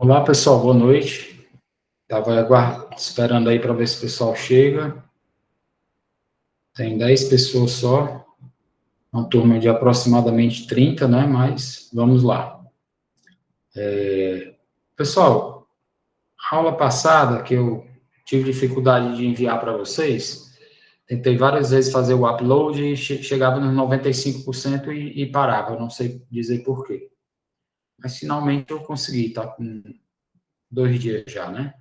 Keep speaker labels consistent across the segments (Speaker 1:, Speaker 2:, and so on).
Speaker 1: Olá, pessoal, boa noite. Estava esperando aí para ver se o pessoal chega. Tem 10 pessoas só, uma turma de aproximadamente 30, né? Mas vamos lá. Pessoal, a aula passada que eu tive dificuldade de enviar para vocês, tentei várias vezes fazer o upload e chegava nos 95% e parava, eu não sei dizer por quê. Mas finalmente eu consegui, tá com 2 dias já, né?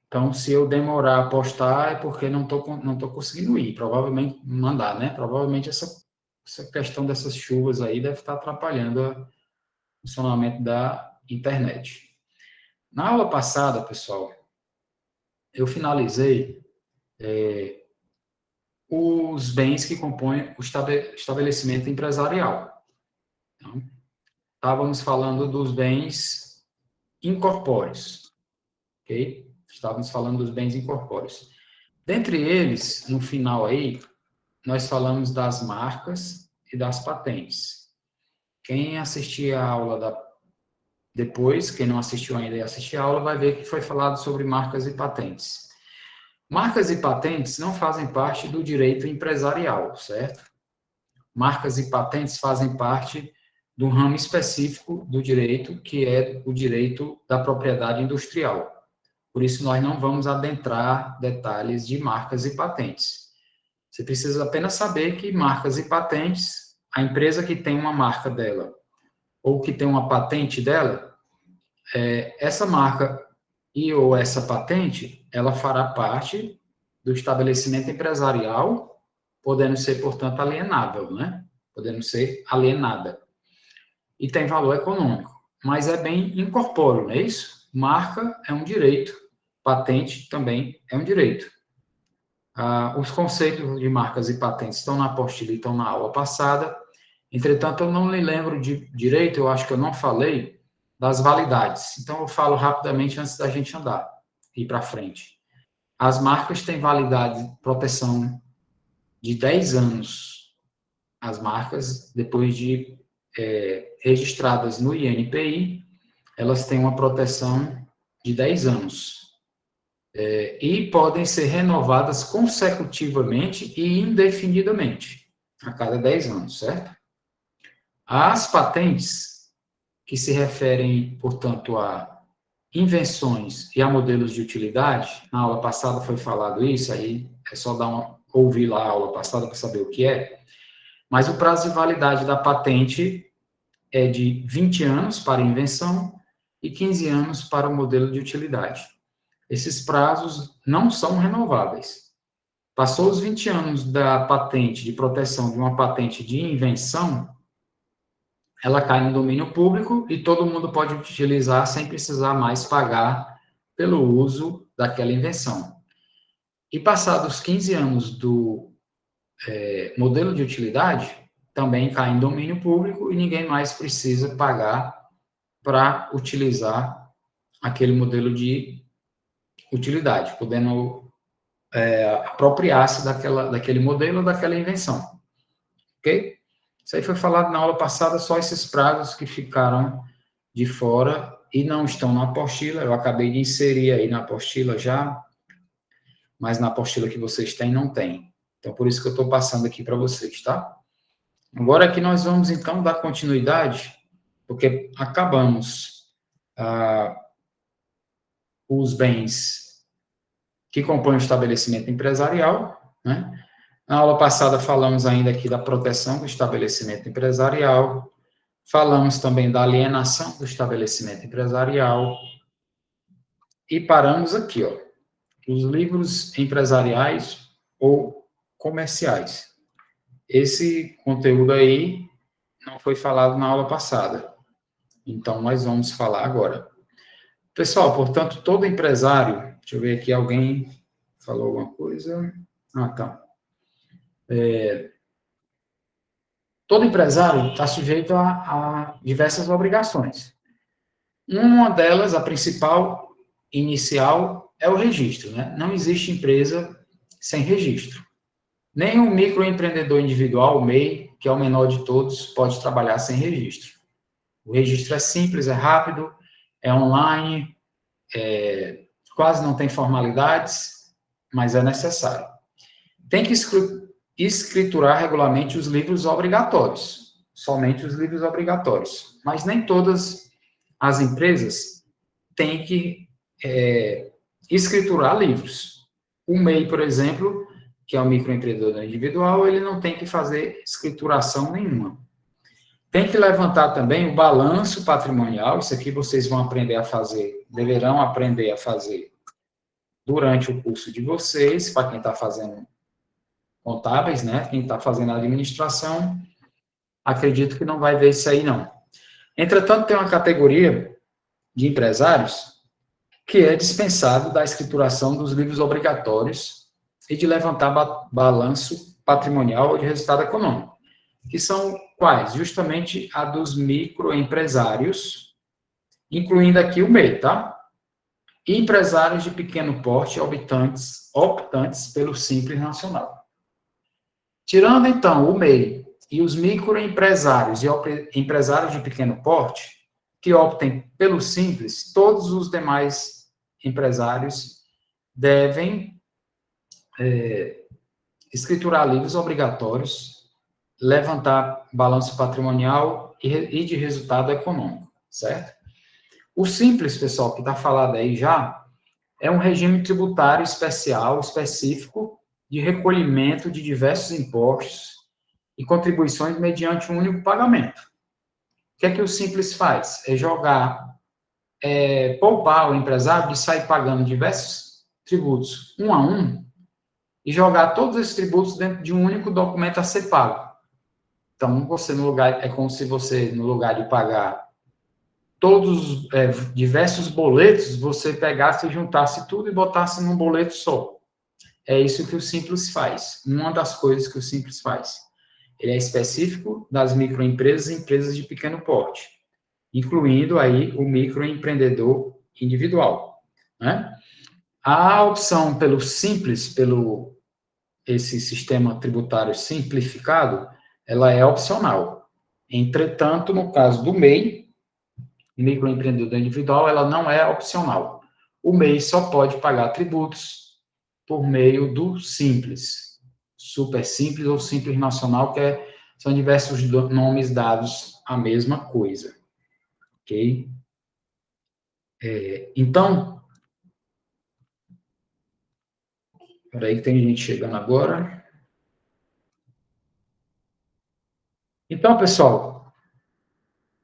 Speaker 1: Então, se eu demorar a postar, é porque não tô conseguindo ir, provavelmente mandar, né? Provavelmente essa questão dessas chuvas aí deve estar atrapalhando o funcionamento da internet. Na aula passada, pessoal, eu finalizei os bens que compõem o estabelecimento empresarial. Então, estávamos falando dos bens incorpóreos, ok? Estávamos falando dos bens incorpóreos. Dentre eles, no final aí, nós falamos das marcas e das patentes. Quem assistir a aula depois, quem não assistiu ainda e assistir a aula, vai ver que foi falado sobre marcas e patentes. Marcas e patentes não fazem parte do direito empresarial, certo? Marcas e patentes fazem parte do ramo específico do direito, que é o direito da propriedade industrial. Por isso, nós não vamos adentrar detalhes de marcas e patentes. Você precisa apenas saber que marcas e patentes, a empresa que tem uma marca dela ou que tem uma patente dela, essa marca e ou essa patente, ela fará parte do estabelecimento empresarial, podendo ser, portanto, alienável, né? Podendo ser alienada. E tem valor econômico. Mas é bem incorpóreo, não é isso? Marca é um direito, patente também é um direito. Os conceitos de marcas e patentes estão na apostila e estão na aula passada. Entretanto, eu não me lembro de direito, eu acho que eu não falei das validades. Então, eu falo rapidamente antes da gente andar, ir para frente. As marcas têm validade, proteção de 10 anos. As marcas, depois de registradas no INPI, elas têm uma proteção de 10 anos. E podem ser renovadas consecutivamente e indefinidamente, a cada 10 anos, certo? As patentes, que se referem, portanto, a invenções e a modelos de utilidade, na aula passada foi falado isso, aí é só ouvir lá a aula passada para saber o que é, mas o prazo de validade da patente é de 20 anos para a invenção e 15 anos para o modelo de utilidade. Esses prazos não são renováveis. Passou os 20 anos da patente de proteção de uma patente de invenção, ela cai no domínio público e todo mundo pode utilizar sem precisar mais pagar pelo uso daquela invenção. E passados 15 anos do modelo de utilidade, também cai em domínio público e ninguém mais precisa pagar para utilizar aquele modelo de utilidade, podendo apropriar-se daquele modelo ou daquela invenção. Ok? Isso aí foi falado na aula passada, só esses prazos que ficaram de fora e não estão na apostila. Eu acabei de inserir aí na apostila já, mas na apostila que vocês têm, não tem. Então, por isso que eu estou passando aqui para vocês, tá? Agora aqui nós vamos, então, dar continuidade, porque acabamos os bens que compõem o estabelecimento empresarial, né? Na aula passada falamos ainda aqui da proteção do estabelecimento empresarial, falamos também da alienação do estabelecimento empresarial e paramos aqui, ó, os livros empresariais ou comerciais. Esse conteúdo aí não foi falado na aula passada, então nós vamos falar agora. Pessoal, portanto, todo empresário, deixa eu ver aqui, alguém falou alguma coisa? Tá. Todo empresário está sujeito a diversas obrigações. Uma delas, a principal, inicial, é o registro, né? Não existe empresa sem registro. Nem o microempreendedor individual, o MEI, que é o menor de todos, pode trabalhar sem registro. O registro é simples, é rápido, é online, quase não tem formalidades, mas é necessário. Tem que escriturar regularmente os livros obrigatórios, somente os livros obrigatórios. Mas nem todas as empresas têm que escriturar livros. O MEI, por exemplo, que é o microempreendedor individual, ele não tem que fazer escrituração nenhuma. Tem que levantar também o balanço patrimonial, isso aqui vocês vão aprender a fazer, deverão aprender a fazer durante o curso de vocês, para quem está fazendo contábeis, né? Quem está fazendo administração, acredito que não vai ver isso aí, não. Entretanto, tem uma categoria de empresários que é dispensado da escrituração dos livros obrigatórios e de levantar balanço patrimonial ou de resultado econômico, que são quais? Justamente a dos microempresários, incluindo aqui o MEI, tá? E empresários de pequeno porte optantes pelo Simples Nacional. Tirando, então, o MEI e os microempresários e empresários de pequeno porte, que optem pelo Simples, todos os demais empresários devem escriturar livros obrigatórios, levantar balanço patrimonial e de resultado econômico, certo? O Simples, pessoal, que está falado aí já, é um regime tributário especial, específico, de recolhimento de diversos impostos e contribuições mediante um único pagamento. O que é que o Simples faz? É poupar o empresário de sair pagando diversos tributos, um a um, e jogar todos esses tributos dentro de um único documento a ser pago. Então, é como se você, no lugar de pagar todos diversos boletos, você pegasse e juntasse tudo e botasse num boleto só. É isso que o Simples faz. Uma das coisas que o Simples faz. Ele é específico das microempresas e empresas de pequeno porte, incluindo aí o microempreendedor individual, né? A opção pelo Simples, esse sistema tributário simplificado, ela é opcional. Entretanto, no caso do MEI, microempreendedor individual, ela não é opcional. O MEI só pode pagar tributos por meio do Simples, Super Simples ou Simples Nacional, são diversos nomes dados à mesma coisa, ok? Então, peraí que tem gente chegando agora. Então, pessoal,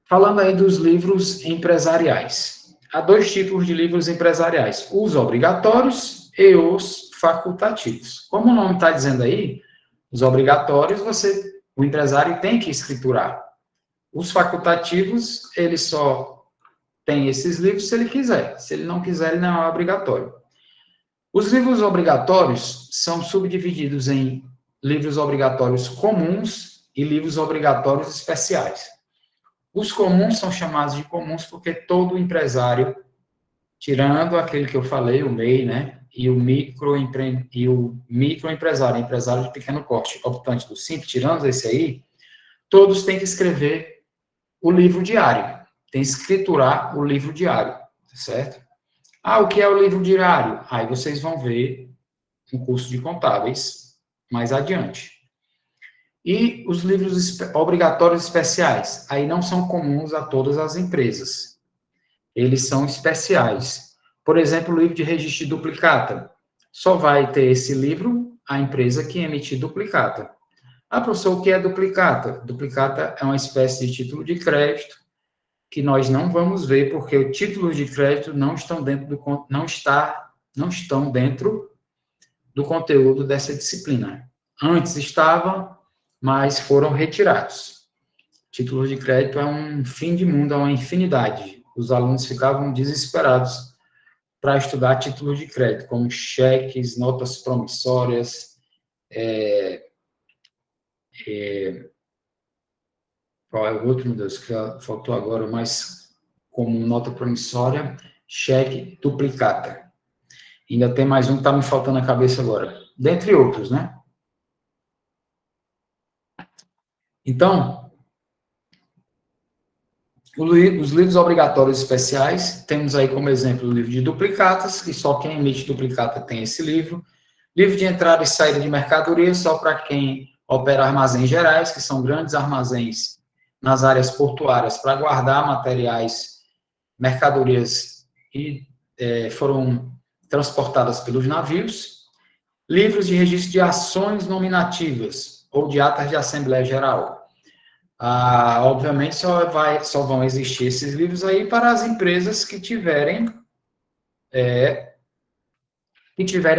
Speaker 1: falando aí dos livros empresariais. Há dois tipos de livros empresariais, os obrigatórios e os facultativos. Como o nome está dizendo aí, os obrigatórios, o empresário tem que escriturar. Os facultativos, ele só tem esses livros se ele quiser. Se ele não quiser, ele não é obrigatório. Os livros obrigatórios são subdivididos em livros obrigatórios comuns e livros obrigatórios especiais. Os comuns são chamados de comuns porque todo empresário, tirando aquele que eu falei, o MEI, né, e o microempresário, empresário de pequeno porte, optante do Simples, tirando esse aí, todos têm que escrever o livro diário, tem que escriturar o livro diário, certo? O que é o livro diário? Aí vocês vão ver um curso de contábeis mais adiante. E os livros obrigatórios especiais, aí não são comuns a todas as empresas. Eles são especiais. Por exemplo, o livro de registro de duplicata. Só vai ter esse livro a empresa que emitir duplicata. Professor, o que é duplicata? Duplicata é uma espécie de título de crédito que nós não vamos ver porque os títulos de crédito não estão dentro do conteúdo dessa disciplina. Antes estavam, mas foram retirados. Títulos de crédito é um fim de mundo, é uma infinidade. Os alunos ficavam desesperados para estudar títulos de crédito, como cheques, notas promissórias, qual é o outro, meu Deus, que faltou agora, mas como nota promissória, cheque, duplicata. Ainda tem mais um que está me faltando na cabeça agora, dentre outros, né? Então, Os livros obrigatórios especiais, temos aí como exemplo o livro de duplicatas, que só quem emite duplicata tem esse livro. Livro de entrada e saída de mercadoria, só para quem opera armazéns gerais, que são grandes armazéns nas áreas portuárias para guardar materiais, mercadorias que foram transportadas pelos navios. Livros de registro de ações nominativas ou de atas de Assembleia Geral. Obviamente, só vão existir esses livros aí para as empresas que tiverem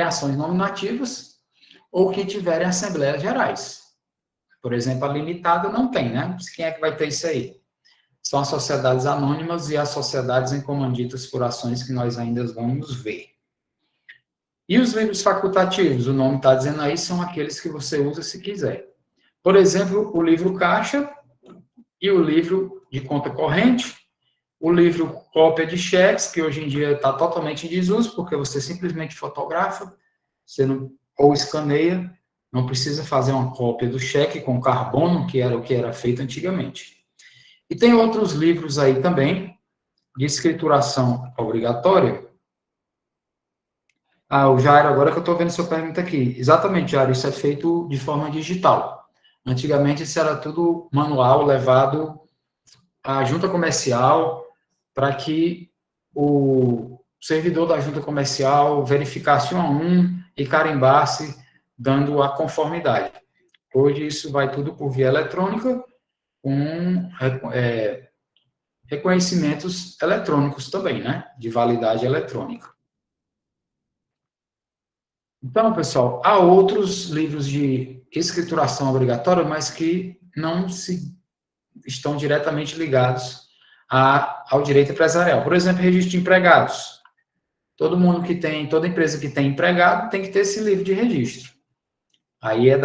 Speaker 1: ações nominativas ou que tiverem assembleias gerais. Por exemplo, a limitada não tem, né? Quem é que vai ter isso aí? São as sociedades anônimas e as sociedades em comanditas por ações que nós ainda vamos ver. E os livros facultativos, o nome está dizendo aí, são aqueles que você usa se quiser. Por exemplo, o livro caixa e o livro de conta corrente, o livro cópia de cheques, que hoje em dia está totalmente em desuso, porque você simplesmente fotografa, você não, ou escaneia, não precisa fazer uma cópia do cheque com carbono, que era o que era feito antigamente. E tem outros livros aí também, de escrituração obrigatória. O Jairo, agora que eu estou vendo sua pergunta aqui. Exatamente, Jairo, isso é feito de forma digital. Antigamente isso era tudo manual, levado à junta comercial, para que o servidor da junta comercial verificasse um a um e carimbasse, dando a conformidade. Hoje isso vai tudo por via eletrônica, com reconhecimentos eletrônicos também, né? De validade eletrônica. Então, pessoal, há outros livros de escrituração obrigatória, mas que não estão diretamente ligados ao direito empresarial. Por exemplo, registro de empregados. Toda empresa que tem empregado tem que ter esse livro de registro. Aí é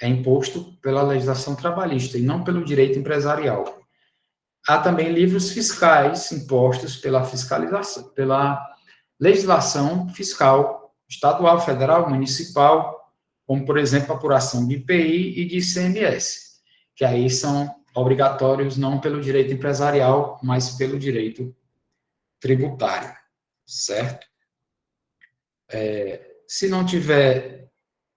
Speaker 1: imposto pela legislação trabalhista e não pelo direito empresarial. Há também livros fiscais impostos pela fiscalização, pela legislação fiscal estadual, federal, municipal, como, por exemplo, a apuração de IPI e de ICMS, que aí são obrigatórios não pelo direito empresarial, mas pelo direito tributário, certo? Se não tiver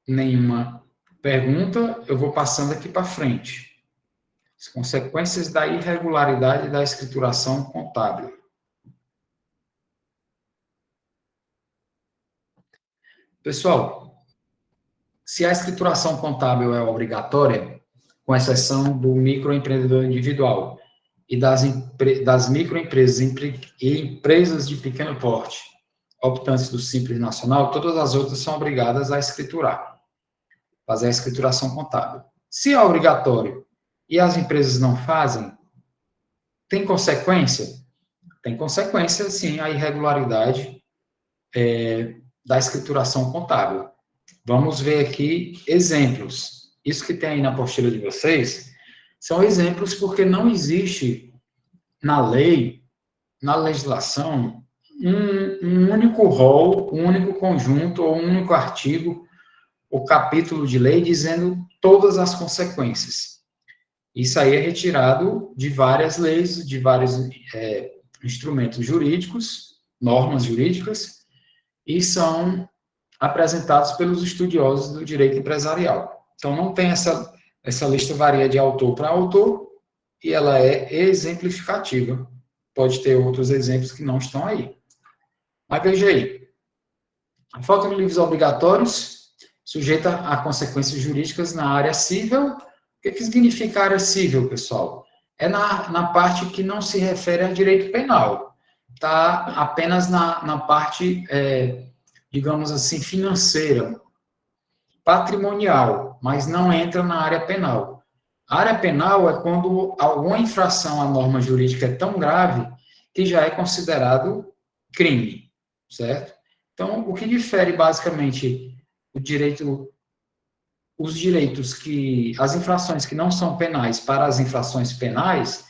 Speaker 1: nenhuma pergunta, eu vou passando aqui para frente. As consequências da irregularidade da escrituração contábil. Pessoal, se a escrituração contábil é obrigatória, com exceção do microempreendedor individual e das microempresas e empresas de pequeno porte, optantes do Simples Nacional, todas as outras são obrigadas a escriturar, fazer a escrituração contábil. Se é obrigatório e as empresas não fazem, tem consequência? Tem consequência, sim, a irregularidade da escrituração contábil. Vamos ver aqui exemplos. Isso que tem aí na apostila de vocês são exemplos porque não existe na lei, na legislação, um único rol, um único conjunto ou um único artigo ou capítulo de lei dizendo todas as consequências. Isso aí é retirado de várias leis, de vários instrumentos jurídicos, normas jurídicas, e são apresentados pelos estudiosos do direito empresarial. Então, não tem essa lista varia de autor para autor, e ela é exemplificativa. Pode ter outros exemplos que não estão aí. Mas veja aí. A falta de livros obrigatórios sujeita a consequências jurídicas na área civil. O que significa área civil, pessoal? É na parte que não se refere a direito penal. Está apenas na parte digamos assim, financeira, patrimonial, mas não entra na área penal. A área penal é quando alguma infração à norma jurídica é tão grave que já é considerado crime, certo? Então, o que difere basicamente as infrações que não são penais para as infrações penais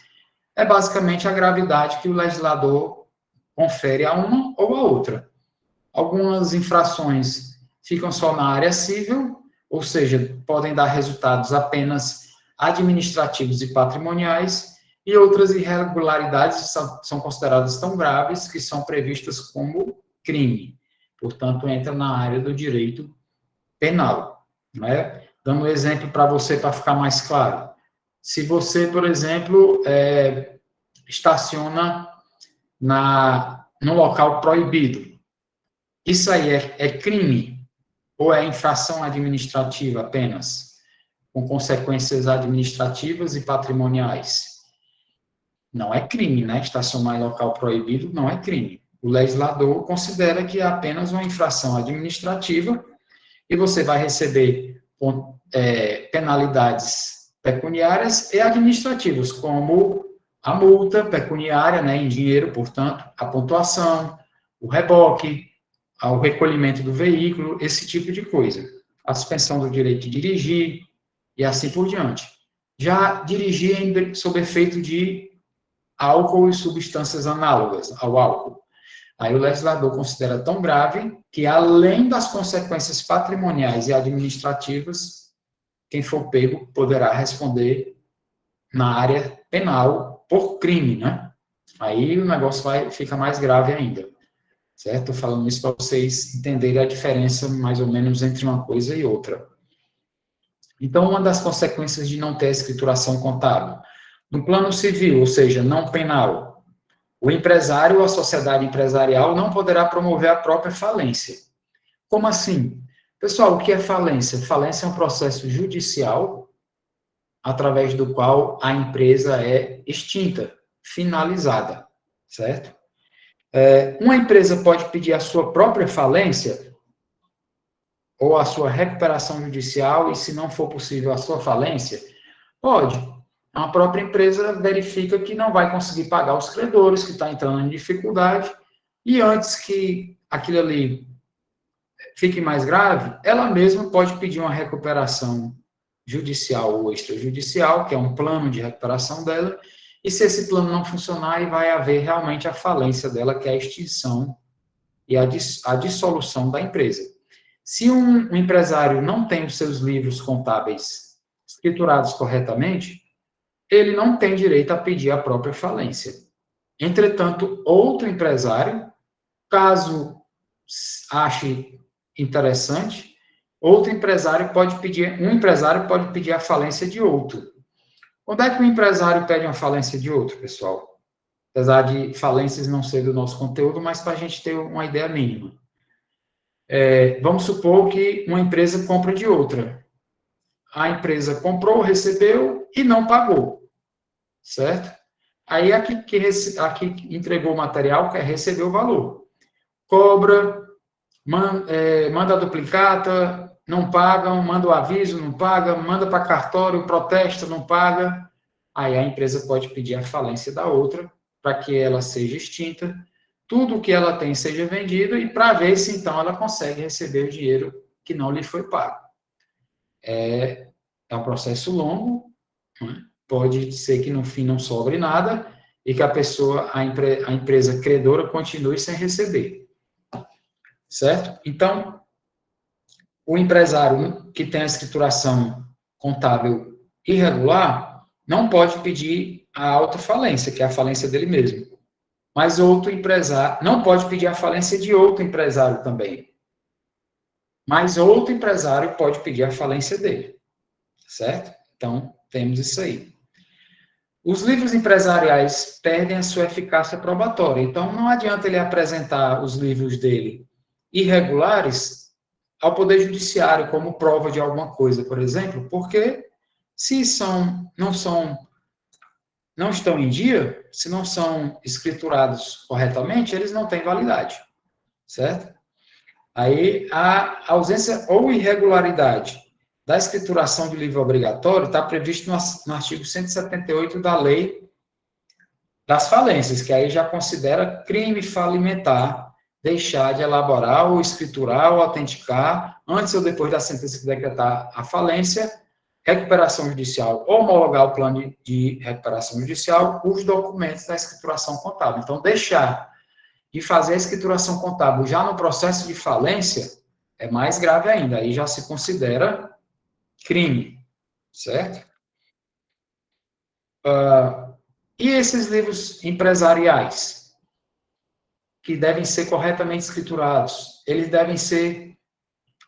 Speaker 1: é basicamente a gravidade que o legislador confere a uma ou a outra. Algumas infrações ficam só na área civil, ou seja, podem dar resultados apenas administrativos e patrimoniais, e outras irregularidades são consideradas tão graves que são previstas como crime. Portanto, entra na área do direito penal. Né? Dando um exemplo para você, para ficar mais claro. Se você, por exemplo, estaciona no local proibido, isso aí é crime ou é infração administrativa apenas, com consequências administrativas e patrimoniais? Não é crime, né? Estacionar em local proibido não é crime. O legislador considera que é apenas uma infração administrativa e você vai receber penalidades pecuniárias e administrativas, como a multa pecuniária, né, em dinheiro, portanto, a pontuação, o reboque, o recolhimento do veículo, esse tipo de coisa. A suspensão do direito de dirigir e assim por diante. Já dirigir sob efeito de álcool e substâncias análogas ao álcool. Aí o legislador considera tão grave que, além das consequências patrimoniais e administrativas, quem for pego poderá responder na área penal por crime, né? Aí o negócio fica mais grave ainda, certo? Estou falando isso para vocês entenderem a diferença, mais ou menos, entre uma coisa e outra. Então, uma das consequências de não ter escrituração contábil, no plano civil, ou seja, não penal, o empresário ou a sociedade empresarial não poderá promover a própria falência. Como assim? Pessoal, o que é falência? Falência é um processo judicial através do qual a empresa é extinta, finalizada, certo? Uma empresa pode pedir a sua própria falência ou a sua recuperação judicial e, se não for possível, a sua falência? Pode. A própria empresa verifica que não vai conseguir pagar os credores, que está entrando em dificuldade, e antes que aquilo ali fique mais grave, ela mesma pode pedir uma recuperação judicial ou extrajudicial, que é um plano de recuperação dela, e se esse plano não funcionar, aí vai haver realmente a falência dela, que é a extinção e a dissolução da empresa. Se um empresário não tem os seus livros contábeis escriturados corretamente, ele não tem direito a pedir a própria falência. Entretanto, outro empresário, caso ache interessante, um empresário pode pedir a falência de outro. Quando é que um empresário pede uma falência de outro, pessoal? Apesar de falências não ser do nosso conteúdo, mas para a gente ter uma ideia mínima. Vamos supor que uma empresa compra de outra. A empresa comprou, recebeu e não pagou, certo? Aí a que entregou o material quer receber o valor. Cobra, manda a duplicata, não pagam, manda o aviso, não paga, manda para cartório, protesta, não paga. Aí a empresa pode pedir a falência da outra para que ela seja extinta, tudo o que ela tem seja vendido e para ver se então ela consegue receber o dinheiro que não lhe foi pago. É um processo longo, né? Pode ser que no fim não sobre nada e que a empresa credora continue sem receber. Certo? Então, o empresário que tem a escrituração contábil irregular não pode pedir a autofalência, que é a falência dele mesmo. Mas outro empresário não pode pedir a falência de outro empresário também. Mas outro empresário pode pedir a falência dele. Certo? Então, temos isso aí. Os livros empresariais perdem a sua eficácia probatória. Então, não adianta ele apresentar os livros dele irregulares ao Poder Judiciário como prova de alguma coisa, por exemplo, porque se não estão em dia, se não são escriturados corretamente, eles não têm validade, certo? Aí a ausência ou irregularidade da escrituração de livro obrigatório está previsto no artigo 178 da Lei das Falências, que aí já considera crime falimentar deixar de elaborar ou escriturar ou autenticar, antes ou depois da sentença que decretar a falência, recuperação judicial, homologar o plano de recuperação judicial, os documentos da escrituração contábil. Então, deixar de fazer a escrituração contábil já no processo de falência é mais grave ainda, aí já se considera crime, certo? E esses livros empresariais, que devem ser corretamente escriturados, eles devem ser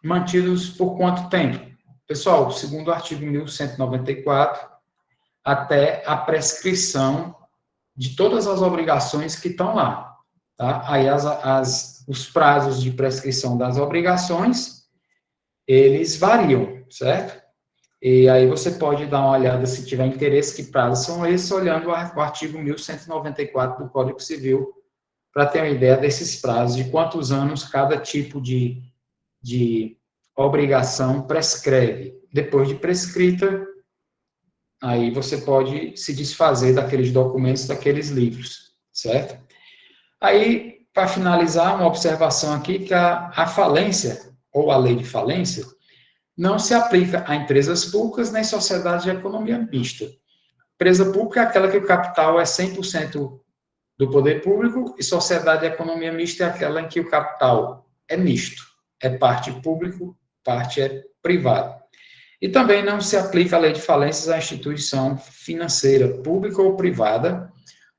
Speaker 1: mantidos por quanto tempo? Pessoal, segundo o artigo 1194, até a prescrição de todas as obrigações que estão lá. Tá? Aí os prazos de prescrição das obrigações, eles variam, certo? E aí você pode dar uma olhada, se tiver interesse, que prazos são esses, olhando o artigo 1194 do Código Civil, para ter uma ideia desses prazos, de quantos anos cada tipo de obrigação prescreve. Depois de prescrita, aí você pode se desfazer daqueles documentos, daqueles livros, certo? Aí, para finalizar, uma observação aqui, que a falência, ou a lei de falência, não se aplica a empresas públicas nem sociedades de economia mista. Empresa pública é aquela que o capital é 100% do poder público, e sociedade de economia mista é aquela em que o capital é misto, é parte público, parte é privado. E também não se aplica a lei de falências à instituição financeira, pública ou privada.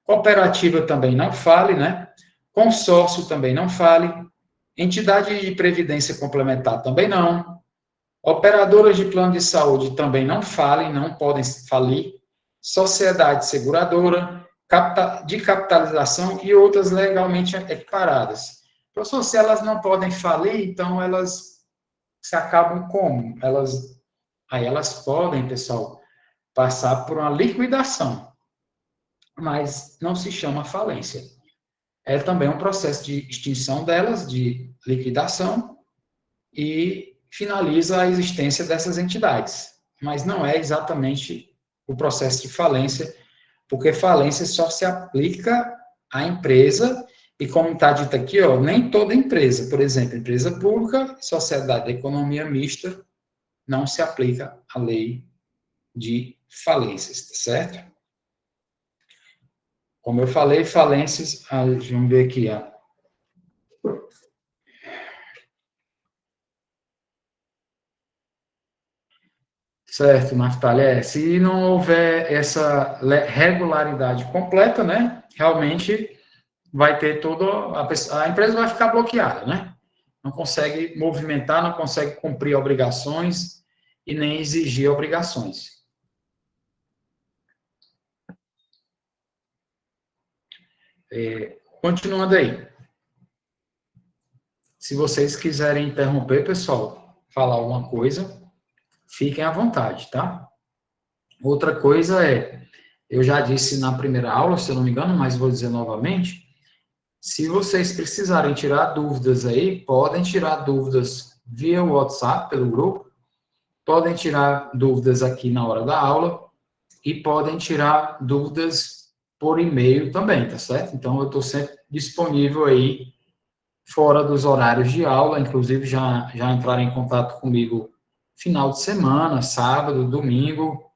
Speaker 1: Cooperativa também não fale, né? Consórcio também não fale. Entidade de previdência complementar também não. Operadoras de plano de saúde também não falem, não podem falir. Sociedade seguradora, de capitalização e outras legalmente equiparadas. Professor, se elas não podem falir, então elas se acabam como? Aí elas podem, pessoal, passar por uma liquidação, mas não se chama falência. É também um processo de extinção delas, de liquidação, e finaliza a existência dessas entidades. Mas não é exatamente o processo de falência, porque falência só se aplica à empresa, e como está dito aqui, ó, nem toda empresa, por exemplo, empresa pública, sociedade de economia mista, não se aplica a lei de falências, tá certo? Como eu falei, falências, vamos ver aqui, ó. Certo, Naftali, se não houver essa regularidade completa, né, realmente vai ter a empresa vai ficar bloqueada, né? Não consegue movimentar, não consegue cumprir obrigações e nem exigir obrigações. Continuando aí. Se vocês quiserem interromper, pessoal, falar alguma coisa, fiquem à vontade, tá? Outra coisa eu já disse na primeira aula, se eu não me engano, mas vou dizer novamente, se vocês precisarem tirar dúvidas aí, podem tirar dúvidas via WhatsApp, pelo grupo, podem tirar dúvidas aqui na hora da aula e podem tirar dúvidas por e-mail também, tá certo? Então, eu estou sempre disponível aí, fora dos horários de aula, inclusive já entraram em contato comigo final de semana, sábado, domingo,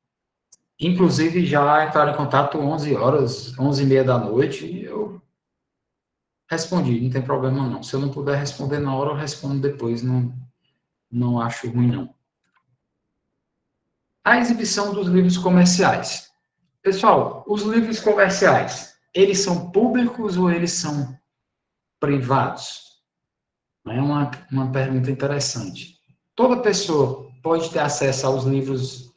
Speaker 1: inclusive já entraram em contato 11 horas, 11h30 da noite, e eu respondi, não tem problema não. Se eu não puder responder na hora, eu respondo depois, não acho ruim não. A exibição dos livros comerciais. Pessoal, os livros comerciais, eles são públicos ou eles são privados? É uma pergunta interessante. Toda pessoa pode ter acesso aos livros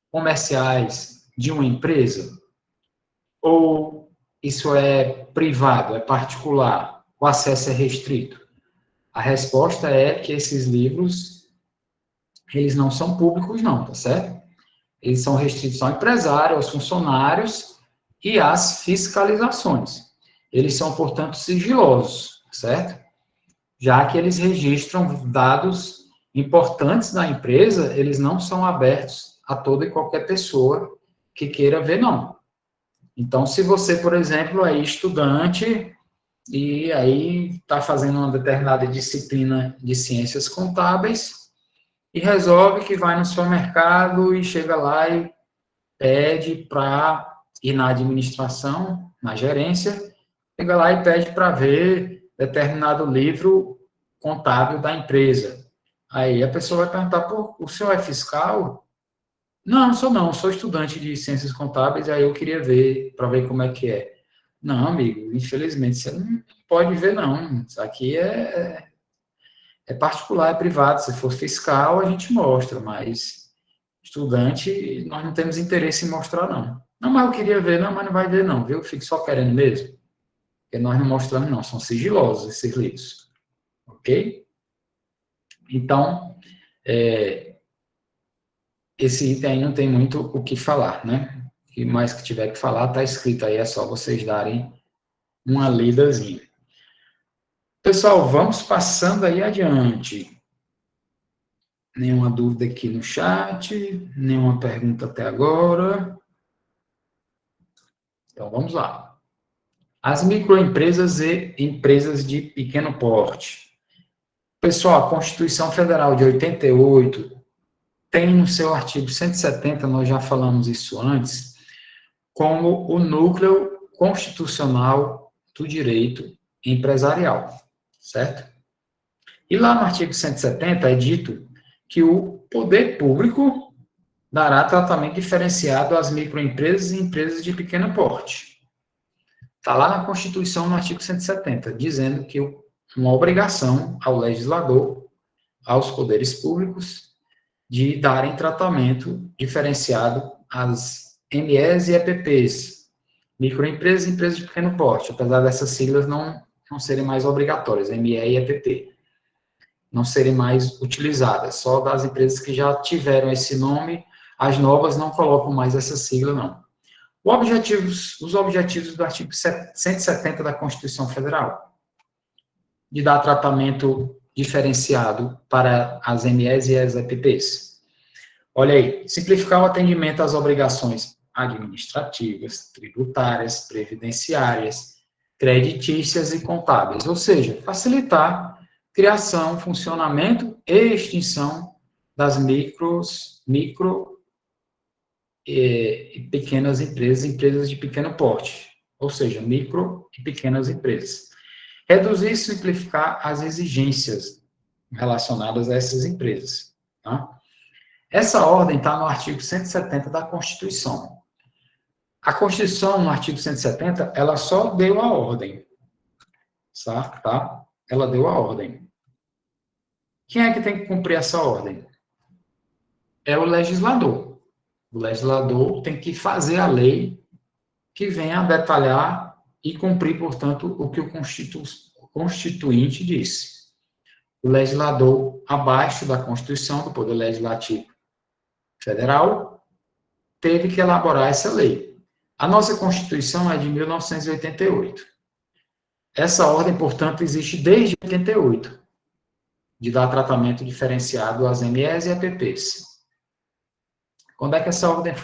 Speaker 1: comerciais de uma empresa? Ou isso é privado, é particular, o acesso é restrito? A resposta é que esses livros, eles não são públicos não, tá certo? Eles são restritos ao empresário, aos funcionários e às fiscalizações. Eles são, portanto, sigilosos, certo? Já que eles registram dados importantes da empresa, eles não são abertos a toda e qualquer pessoa que queira ver, não. Então, se você, por exemplo, é estudante e aí está fazendo uma determinada disciplina de ciências contábeis e resolve que vai no supermercado e chega lá e pede para ir na administração, na gerência, chega lá e pede para ver determinado livro contábil da empresa. Aí a pessoa vai perguntar, pô, o senhor é fiscal? Não, sou estudante de ciências contábeis, aí eu queria ver, para ver como é que é. Não, amigo, infelizmente você não pode ver, não. Isso aqui é particular, é privado. Se for fiscal, a gente mostra, mas estudante, nós não temos interesse em mostrar, não. Não, mas eu queria ver, não, mas não vai ver, não, viu? Eu fico só querendo mesmo. Porque nós não mostramos, não, são sigilosos esses livros. Ok? Então, esse item aí não tem muito o que falar, né? O que mais que tiver que falar, está escrito aí, é só vocês darem uma lidazinha. Pessoal, vamos passando aí adiante. Nenhuma dúvida aqui no chat, nenhuma pergunta até agora. Então, vamos lá. As microempresas e empresas de pequeno porte. Pessoal, a Constituição Federal de 88 tem no seu artigo 170, nós já falamos isso antes, como o núcleo constitucional do direito empresarial, certo? E lá no artigo 170 é dito que o poder público dará tratamento diferenciado às microempresas e empresas de pequeno porte. Está lá na Constituição, no artigo 170, dizendo que uma obrigação ao legislador, aos poderes públicos, de darem tratamento diferenciado às MEs e EPPs, microempresas e empresas de pequeno porte, apesar dessas siglas não serem mais obrigatórias, ME e EPP, não serem mais utilizadas, só das empresas que já tiveram esse nome, as novas não colocam mais essa sigla, não. Os objetivos do artigo 170 da Constituição Federal, de dar tratamento diferenciado para as MEs e as EPPs. Olha aí, simplificar o atendimento às obrigações administrativas, tributárias, previdenciárias, creditícias e contábeis, ou seja, facilitar criação, funcionamento e extinção das micro e pequenas empresas, empresas de pequeno porte, ou seja, micro e pequenas empresas. Reduzir e simplificar as exigências relacionadas a essas empresas. Tá? Essa ordem está no artigo 170 da Constituição. A Constituição, no artigo 170, ela só deu a ordem, tá? Ela deu a ordem. Quem é que tem que cumprir essa ordem? É o legislador. O legislador tem que fazer a lei que venha a detalhar e cumprir, portanto, o que o Constituinte disse. O legislador, abaixo da Constituição, do Poder Legislativo Federal, teve que elaborar essa lei. A nossa Constituição é de 1988. Essa ordem, portanto, existe desde 88, de dar tratamento diferenciado às MEs e EPPs. Quando é que essa ordem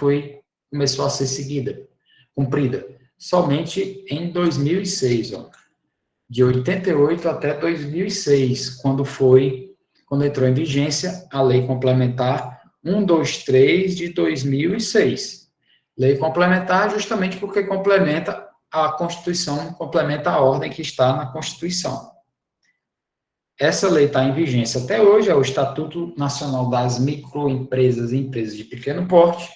Speaker 1: começou a ser seguida, cumprida? Somente em 2006, de 88 até 2006, quando entrou em vigência a Lei Complementar 123 de 2006. Lei complementar justamente porque complementa a Constituição, complementa a ordem que está na Constituição. Essa lei está em vigência até hoje, é o Estatuto Nacional das Microempresas e Empresas de Pequeno Porte,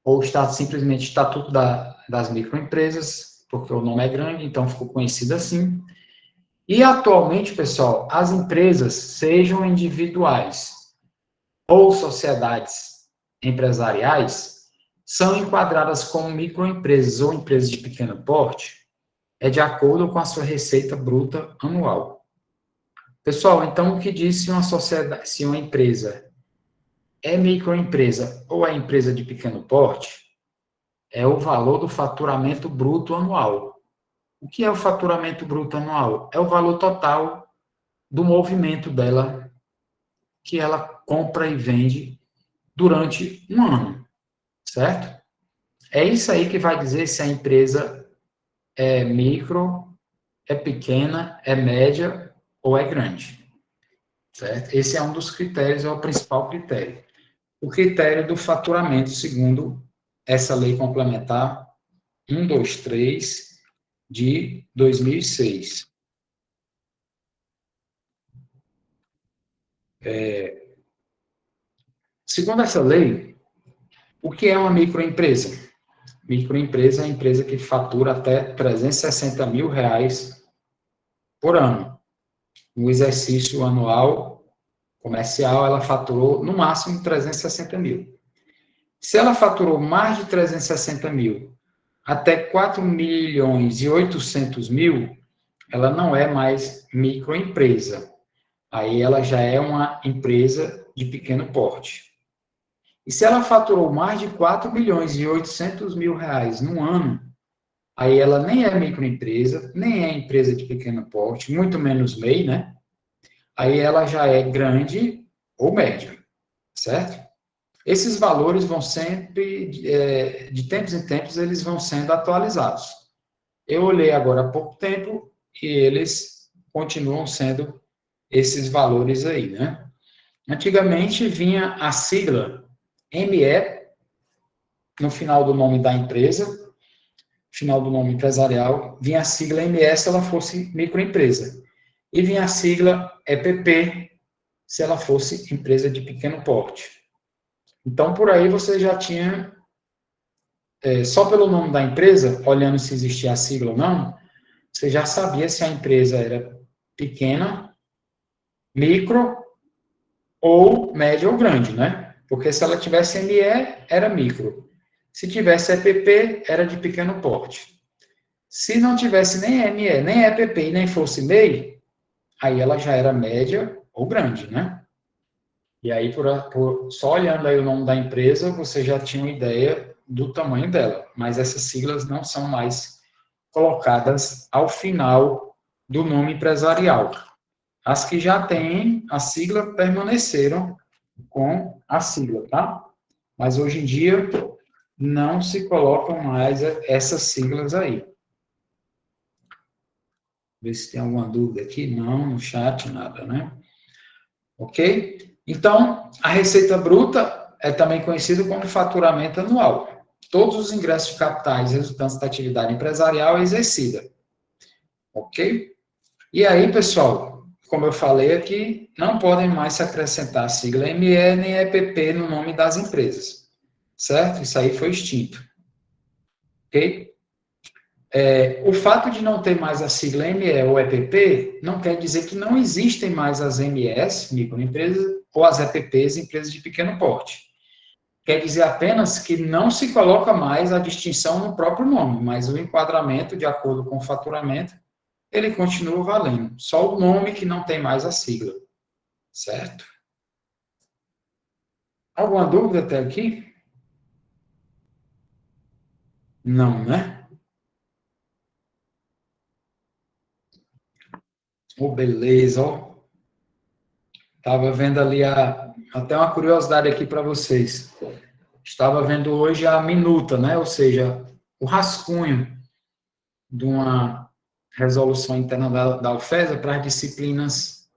Speaker 1: ou está simplesmente Estatuto das Microempresas, porque o nome é grande, então ficou conhecido assim. E atualmente, pessoal, as empresas, sejam individuais ou sociedades empresariais, são enquadradas como microempresas ou empresas de pequeno porte, de acordo com a sua receita bruta anual. Pessoal, então o que diz se uma sociedade, se uma empresa é microempresa ou é empresa de pequeno porte, é o valor do faturamento bruto anual. O que é o faturamento bruto anual? É o valor total do movimento dela que ela compra e vende durante um ano, certo? É isso aí que vai dizer se a empresa é micro, é pequena, é média ou é grande, certo? Esse é um dos critérios, é o principal critério. O critério do faturamento, segundo essa lei complementar 123 de 2006. Segundo essa lei, O que é uma microempresa? Microempresa é a empresa que fatura até 360 mil reais por ano. No exercício anual comercial, ela faturou no máximo 360 mil. Se ela faturou mais de 360 mil até 4 milhões e 800 mil, ela não é mais microempresa. Aí ela já é uma empresa de pequeno porte. E se ela faturou mais de 4 milhões e 800 mil reais no ano, aí ela nem é microempresa, nem é empresa de pequeno porte, muito menos MEI, né? Aí ela já é grande ou média, certo? Esses valores vão sempre, de tempos em tempos, eles vão sendo atualizados. Eu olhei agora há pouco tempo e eles continuam sendo esses valores aí, né? Antigamente vinha a sigla ME no final do nome da empresa, final do nome empresarial, vinha a sigla ME se ela fosse microempresa. E vinha a sigla EPP se ela fosse empresa de pequeno porte. Então, por aí você já tinha, só pelo nome da empresa, olhando se existia a sigla ou não, você já sabia se a empresa era pequena, micro ou média ou grande, né? Porque se ela tivesse ME, era micro. Se tivesse EPP, era de pequeno porte. Se não tivesse nem ME, nem EPP e nem fosse MEI, aí ela já era média ou grande, né? E aí, só olhando aí o nome da empresa, você já tinha uma ideia do tamanho dela. Mas essas siglas não são mais colocadas ao final do nome empresarial. As que já têm a sigla permaneceram com a sigla, tá? Mas hoje em dia não se colocam mais essas siglas aí. Ver se tem alguma dúvida aqui. Não, no chat, nada, né? Ok? Então, a receita bruta é também conhecida como faturamento anual. Todos os ingressos de capitais resultantes da atividade empresarial exercida. Ok? E aí, pessoal, como eu falei aqui, não podem mais se acrescentar a sigla ME nem EPP no nome das empresas. Certo? Isso aí foi extinto. Ok? O fato de não ter mais a sigla ME ou EPP não quer dizer que não existem mais as MEs, microempresas, ou as EPPs, empresas de pequeno porte. Quer dizer apenas que não se coloca mais a distinção no próprio nome, mas o enquadramento, de acordo com o faturamento, ele continua valendo. Só o nome que não tem mais a sigla. Certo? Alguma dúvida até aqui? Não, né? Oh, beleza, ó. Estava vendo ali até uma curiosidade aqui para vocês. Estava vendo hoje a minuta, né? Ou seja, o rascunho de uma resolução interna da UFESA para as disciplinas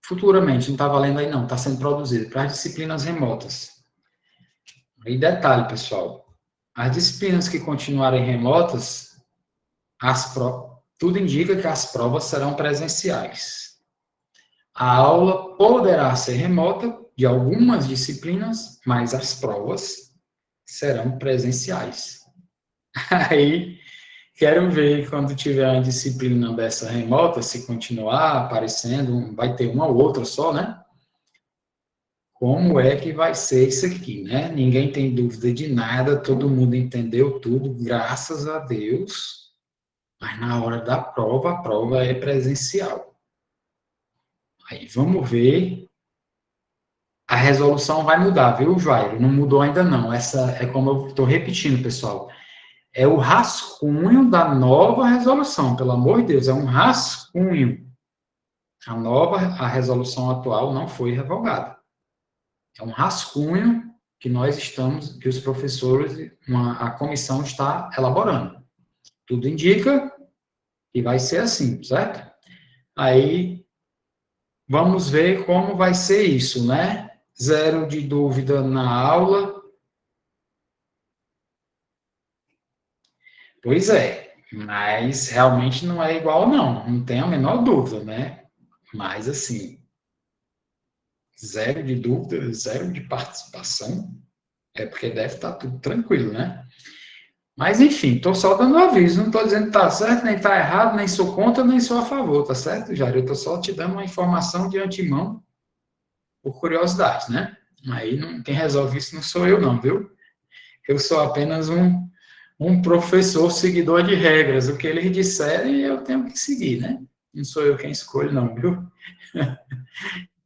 Speaker 1: futuramente, não está valendo aí não, está sendo produzido, para as disciplinas remotas. E detalhe, pessoal, as disciplinas que continuarem remotas, tudo indica que as provas serão presenciais. A aula poderá ser remota de algumas disciplinas, mas as provas serão presenciais. Aí, quero ver quando tiver uma disciplina dessa remota, se continuar aparecendo, vai ter uma ou outra só, né? Como é que vai ser isso aqui, né? Ninguém tem dúvida de nada, todo mundo entendeu tudo, graças a Deus. Mas na hora da prova, a prova é presencial. Aí vamos ver. A resolução vai mudar, viu, Jairo? Não mudou ainda não. Essa é como eu estou repetindo, pessoal. É o rascunho da nova resolução, pelo amor de Deus, é um rascunho. A resolução atual não foi revogada. É um rascunho que que os professores, a comissão está elaborando. Tudo indica que vai ser assim, certo? Aí, vamos ver como vai ser isso, né? Zero de dúvida na aula. Pois é, mas realmente não é igual, não. Não tem a menor dúvida, né? Mas, assim, zero de dúvida, zero de participação, é porque deve estar tudo tranquilo, né? Mas, enfim, estou só dando aviso, não estou dizendo que está certo, nem está errado, nem sou contra, nem sou a favor, tá certo, Jair? Eu estou só te dando uma informação de antemão, por curiosidade, né? Aí, quem resolve isso não sou eu, não, viu? Eu sou apenas um professor seguidor de regras. O que eles disserem, eu tenho que seguir, né? Não sou eu quem escolhe, não, viu?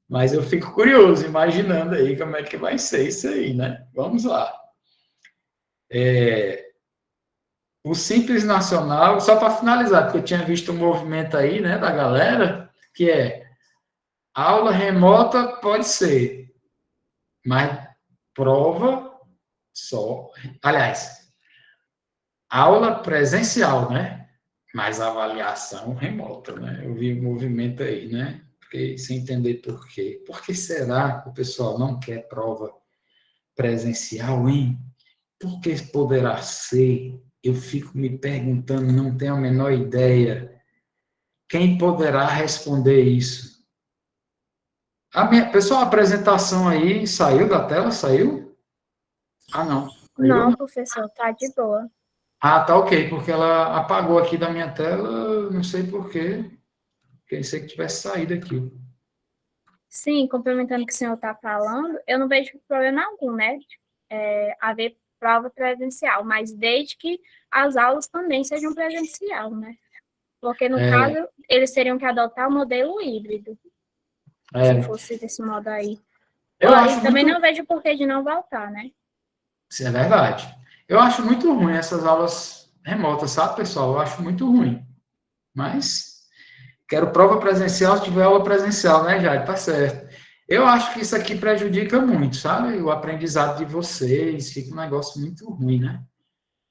Speaker 1: Mas eu fico curioso, imaginando aí como é que vai ser isso aí, né? Vamos lá. O Simples Nacional, só para finalizar, porque eu tinha visto um movimento aí, né, da galera, que é aula remota pode ser, mas prova só. Aliás, aula presencial, né? Mas avaliação remota, né? Eu vi um movimento aí, né? Fiquei sem entender por quê. Por que será que o pessoal não quer prova presencial, hein? Por que poderá ser? Eu fico me perguntando, não tenho a menor ideia. Quem poderá responder isso? Pessoal, a apresentação aí saiu da tela? Saiu? Ah, não. Saiu,
Speaker 2: Não,
Speaker 1: não.
Speaker 2: professor, tá de boa.
Speaker 1: Ah, tá ok, porque ela apagou aqui da minha tela, não sei por quê. Pensei que tivesse saído aqui.
Speaker 2: Sim, complementando o que o senhor está falando, eu não vejo problema algum, né? Haver prova presencial, mas desde que as aulas também sejam presencial, né? Porque, no caso,
Speaker 1: É,
Speaker 2: eles teriam que adotar o modelo híbrido, se
Speaker 1: é,
Speaker 2: fosse desse modo aí.
Speaker 1: eu
Speaker 2: E
Speaker 1: acho
Speaker 2: também
Speaker 1: muito.
Speaker 2: não vejo por que de não voltar, né?
Speaker 1: Isso é verdade. Eu acho muito ruim essas aulas remotas, sabe, pessoal? Eu acho muito ruim. Mas quero prova presencial se tiver aula presencial, né, Jair? Tá certo. Eu acho que isso aqui prejudica muito, sabe? O aprendizado de vocês, fica um negócio muito ruim, né?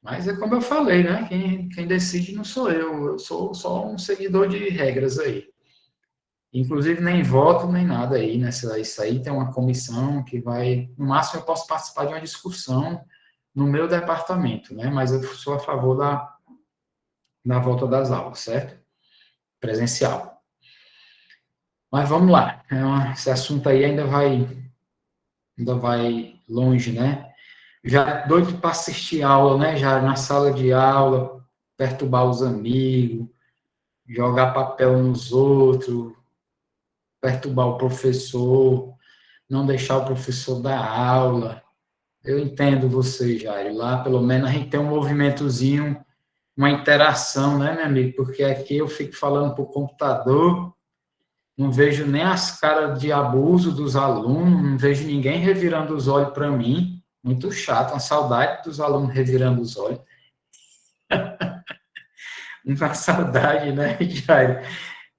Speaker 1: Mas é como eu falei, né? Quem decide não sou eu sou só um seguidor de regras aí. Inclusive, nem voto, nem nada aí nessa. Isso aí tem uma comissão que vai. No máximo, eu posso participar de uma discussão no meu departamento, né? Mas eu sou a favor da volta das aulas, certo? Presencial. Mas vamos lá. Esse assunto aí ainda vai longe, né? Já doido para assistir aula, né? Já na sala de aula, perturbar os amigos, jogar papel nos outros, perturbar o professor, não deixar o professor dar aula. Eu entendo você, Jair. Lá, pelo menos, a gente tem um movimentozinho, uma interação, né, meu amigo? Porque aqui eu fico falando para o computador, não vejo nem as caras de abuso dos alunos, não vejo ninguém revirando os olhos para mim. Muito chato, uma saudade dos alunos revirando os olhos. Uma saudade, né, Jair?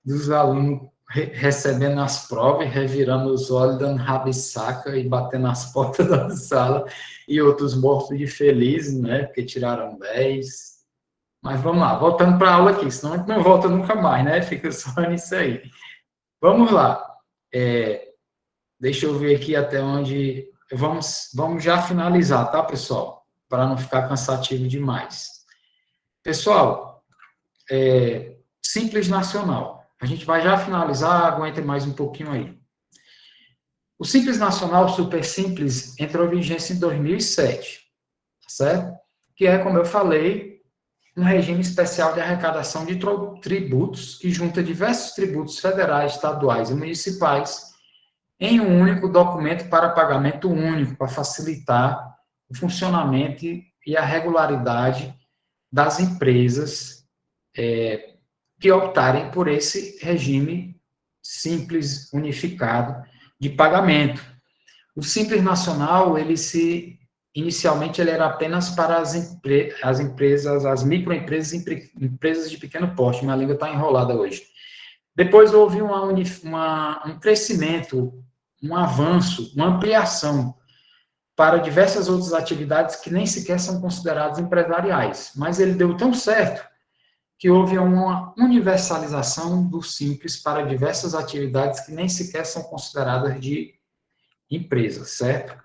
Speaker 1: Dos alunos recebendo as provas, revirando os olhos, dando rabisaca e batendo nas portas da sala, e outros mortos de felizes, né, porque tiraram 10. Mas vamos lá, voltando para a aula aqui, senão a gente não volta nunca mais, né, fica só nisso aí. Vamos lá, deixa eu ver aqui até onde, vamos já finalizar, tá, pessoal? Para não ficar cansativo demais. Pessoal, Simples Nacional. A gente vai já finalizar, aguenta mais um pouquinho aí. O Simples Nacional Super Simples entrou em vigência em 2007, certo? Que é, como eu falei, um regime especial de arrecadação de tributos que junta diversos tributos federais, estaduais e municipais em um único documento para pagamento único, para facilitar o funcionamento e a regularidade das empresas que optarem por esse regime simples, unificado de pagamento. O Simples Nacional, inicialmente ele era apenas para as empresas, as microempresas e empresas de pequeno porte. Minha língua está enrolada hoje. Depois houve um crescimento, um avanço, uma ampliação para diversas outras atividades que nem sequer são consideradas empresariais. Mas ele deu tão certo que houve uma universalização do Simples para diversas atividades que nem sequer são consideradas de empresas, certo?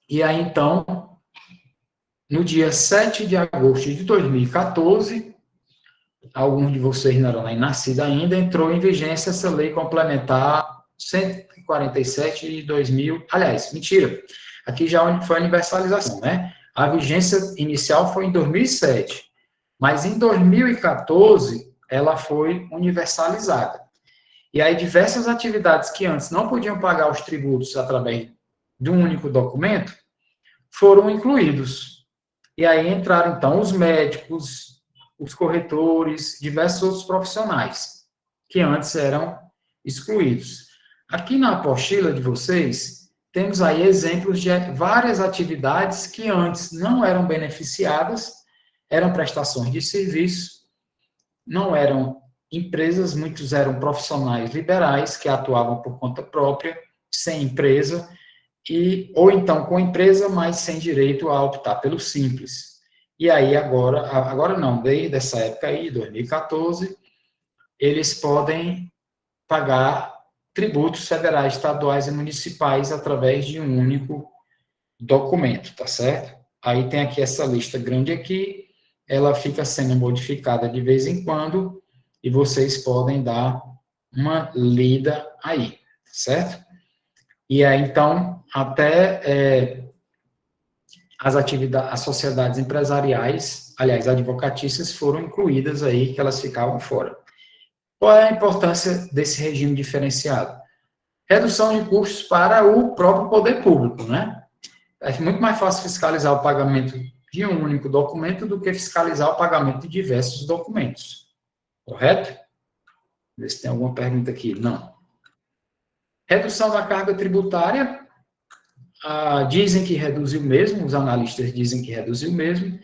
Speaker 1: E aí, então, no dia 7 de agosto de 2014, alguns de vocês não eram nem nascidos ainda, entrou em vigência essa lei complementar 147 de 2000, aliás, mentira, aqui já foi a universalização, né? A vigência inicial foi em 2007, mas em 2014 ela foi universalizada. E aí diversas atividades que antes não podiam pagar os tributos através de um único documento foram incluídos. E aí entraram, então, os médicos, os corretores, diversos outros profissionais, que antes eram excluídos. Aqui na apostila de vocês, temos aí exemplos de várias atividades que antes não eram beneficiadas, eram prestações de serviço, não eram empresas, muitos eram profissionais liberais que atuavam por conta própria, sem empresa, ou então com empresa, mas sem direito a optar pelo Simples. E aí agora não, desde essa época aí, 2014, eles podem pagar tributos federais, estaduais e municipais através de um único documento, tá certo? Aí tem aqui essa lista grande aqui, ela fica sendo modificada de vez em quando, e vocês podem dar uma lida aí, certo? E aí, então, até as sociedades empresariais, aliás, advocatícias, foram incluídas aí, que elas ficavam fora. Qual é a importância desse regime diferenciado? Redução de custos para o próprio poder público, né? É muito mais fácil fiscalizar o pagamento de um único documento do que fiscalizar o pagamento de diversos documentos. Correto? Vê se tem alguma pergunta aqui. Não. Redução da carga tributária. Dizem que reduziu mesmo, os analistas dizem que reduziu mesmo.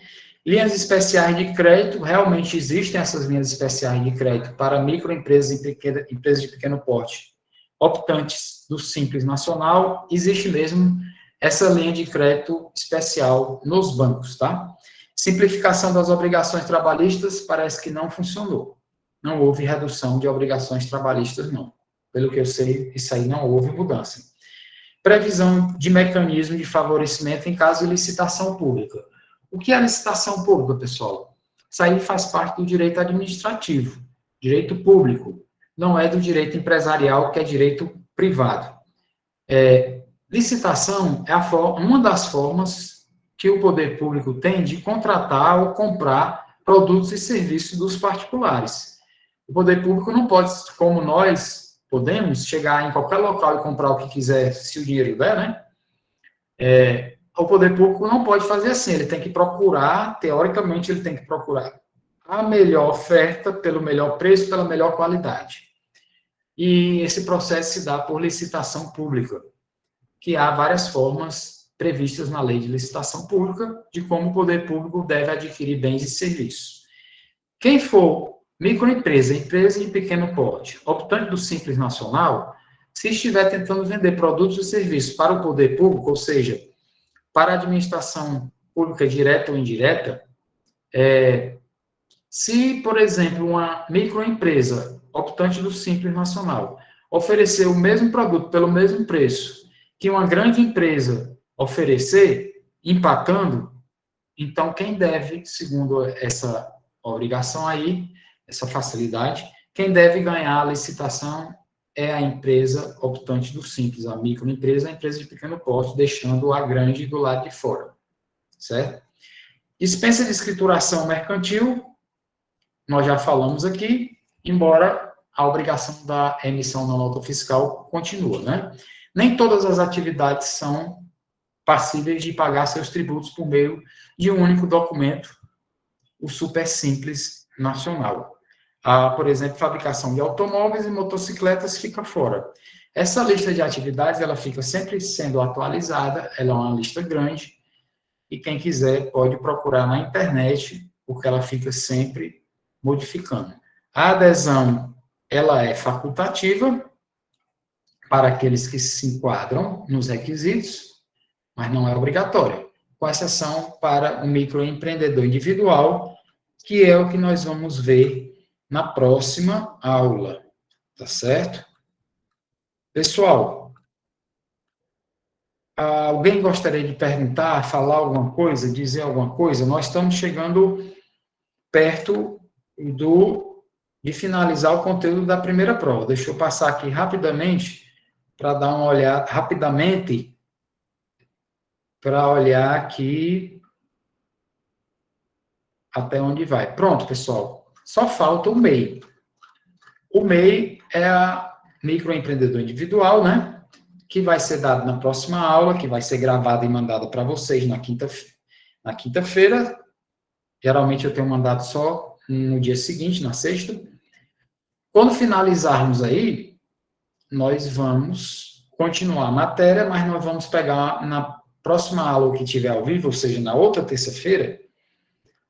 Speaker 1: Linhas especiais de crédito, realmente existem essas linhas especiais de crédito para microempresas e empresas de pequeno porte, optantes do Simples Nacional, existe mesmo essa linha de crédito especial nos bancos, tá? Simplificação das obrigações trabalhistas, parece que não funcionou. Não houve redução de obrigações trabalhistas, não. Pelo que eu sei, isso aí não houve mudança. Previsão de mecanismo de favorecimento em caso de licitação pública. O que é licitação pública, pessoal? Isso aí faz parte do direito administrativo, direito público, não é do direito empresarial, que é direito privado. Licitação é uma das formas que o poder público tem de contratar ou comprar produtos e serviços dos particulares. O poder público não pode, como nós podemos, chegar em qualquer local e comprar o que quiser, se o dinheiro der, né? O poder público não pode fazer assim, ele tem que procurar, teoricamente, ele tem que procurar a melhor oferta, pelo melhor preço, pela melhor qualidade. E esse processo se dá por licitação pública, que há várias formas previstas na lei de licitação pública de como o poder público deve adquirir bens e serviços. Quem for microempresa, empresa de pequeno porte, optante do Simples Nacional, se estiver tentando vender produtos e serviços para o poder público, ou seja, para a administração pública direta ou indireta, se, por exemplo, uma microempresa, optante do Simples Nacional, oferecer o mesmo produto pelo mesmo preço que uma grande empresa oferecer, empatando, então quem deve, segundo essa obrigação aí, essa facilidade, quem deve ganhar a licitação é a empresa optante do Simples, a microempresa, a empresa de pequeno porte, deixando a grande do lado de fora, certo? Dispensa de escrituração mercantil, nós já falamos aqui, embora a obrigação da emissão da nota fiscal continua, né? Nem todas as atividades são passíveis de pagar seus tributos por meio de um único documento, o Super Simples Nacional. Por exemplo, fabricação de automóveis e motocicletas fica fora. Essa lista de atividades, ela fica sempre sendo atualizada, ela é uma lista grande, e quem quiser pode procurar na internet, porque ela fica sempre modificando. A adesão, ela é facultativa para aqueles que se enquadram nos requisitos, mas não é obrigatória, com exceção para o microempreendedor individual, que é o que nós vamos ver na próxima aula, tá certo? Pessoal, alguém gostaria de perguntar, falar alguma coisa, dizer alguma coisa? Nós estamos chegando perto de finalizar o conteúdo da primeira prova. Deixa eu passar aqui rapidamente para dar uma olhada, para olhar aqui até onde vai. Pronto, pessoal. Só falta o MEI. O MEI é a microempreendedor individual, né? Que vai ser dado na próxima aula, que vai ser gravada e mandada para vocês na quinta-feira. Geralmente eu tenho mandado só no dia seguinte, na sexta. Quando finalizarmos aí, nós vamos continuar a matéria, mas nós vamos pegar na próxima aula que tiver ao vivo, ou seja, na outra terça-feira,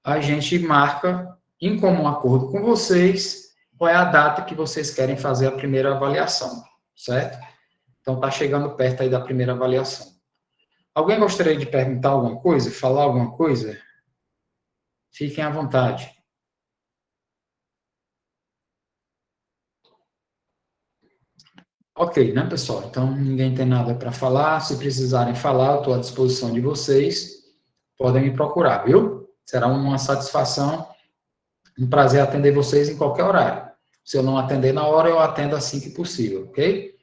Speaker 1: a gente marca, em comum acordo com vocês, qual é a data que vocês querem fazer a primeira avaliação, certo? Então, está chegando perto aí da primeira avaliação. Alguém gostaria de perguntar alguma coisa, falar alguma coisa? Fiquem à vontade. Ok, né, pessoal? Então, ninguém tem nada para falar. Se precisarem falar, eu estou à disposição de vocês. Podem me procurar, viu? Será uma satisfação, um prazer atender vocês em qualquer horário. Se eu não atender na hora, eu atendo assim que possível, ok?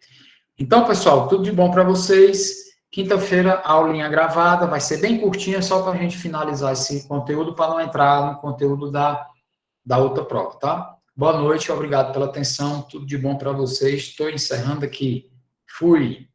Speaker 1: Então, pessoal, tudo de bom para vocês. Quinta-feira, aulinha gravada, vai ser bem curtinha, só para a gente finalizar esse conteúdo, para não entrar no conteúdo da outra prova, tá? Boa noite, obrigado pela atenção, tudo de bom para vocês. Estou encerrando aqui. Fui!